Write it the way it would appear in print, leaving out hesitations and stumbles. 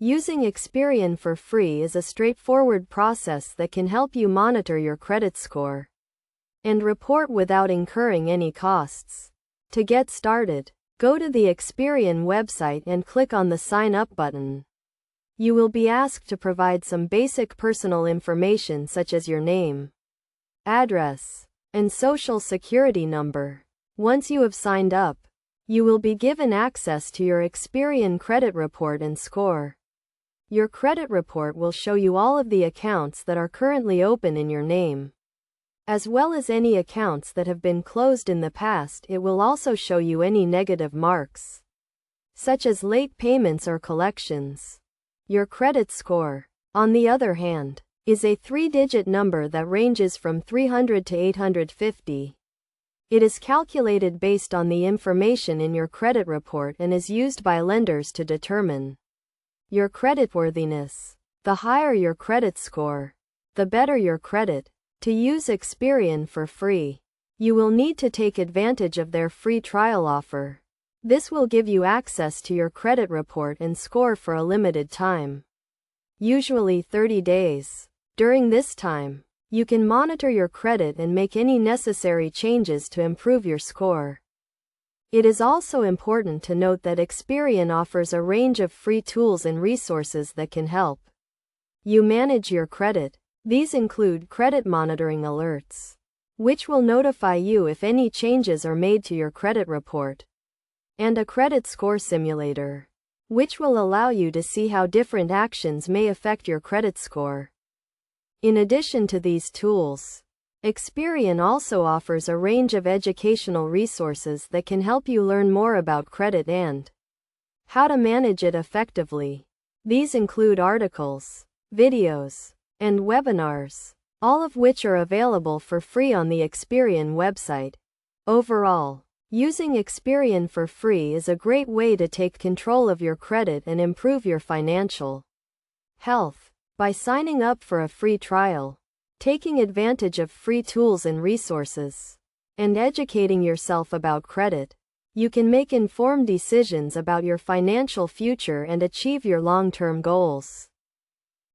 Using Experian for free is a straightforward process that can help you monitor your credit score and report without incurring any costs. To get started, go to the Experian website and click on the Sign Up button. You will be asked to provide some basic personal information such as your name, address, and social security number. Once you have signed up, you will be given access to your Experian credit report and score. Your credit report will show you all of the accounts that are currently open in your name, as well as any accounts that have been closed in the past. It will also show you any negative marks, such as late payments or collections. Your credit score, on the other hand, is a 3-digit number that ranges from 300 to 850. It is calculated based on the information in your credit report and is used by lenders to determine your creditworthiness. The higher your credit score, the better your credit. To use Experian for free, you will need to take advantage of their free trial offer. This will give you access to your credit report and score for a limited time, usually 30 days. During this time, you can monitor your credit and make any necessary changes to improve your score. It is also important to note that Experian offers a range of free tools and resources that can help you manage your credit. These include credit monitoring alerts, which will notify you if any changes are made to your credit report, and a credit score simulator, which will allow you to see how different actions may affect your credit score. In addition to these tools, Experian also offers a range of educational resources that can help you learn more about credit and how to manage it effectively. These include articles, videos, and webinars, all of which are available for free on the Experian website. Overall, using Experian for free is a great way to take control of your credit and improve your financial health. By signing up for a free trial, taking advantage of free tools and resources, and educating yourself about credit, you can make informed decisions about your financial future and achieve your long-term goals.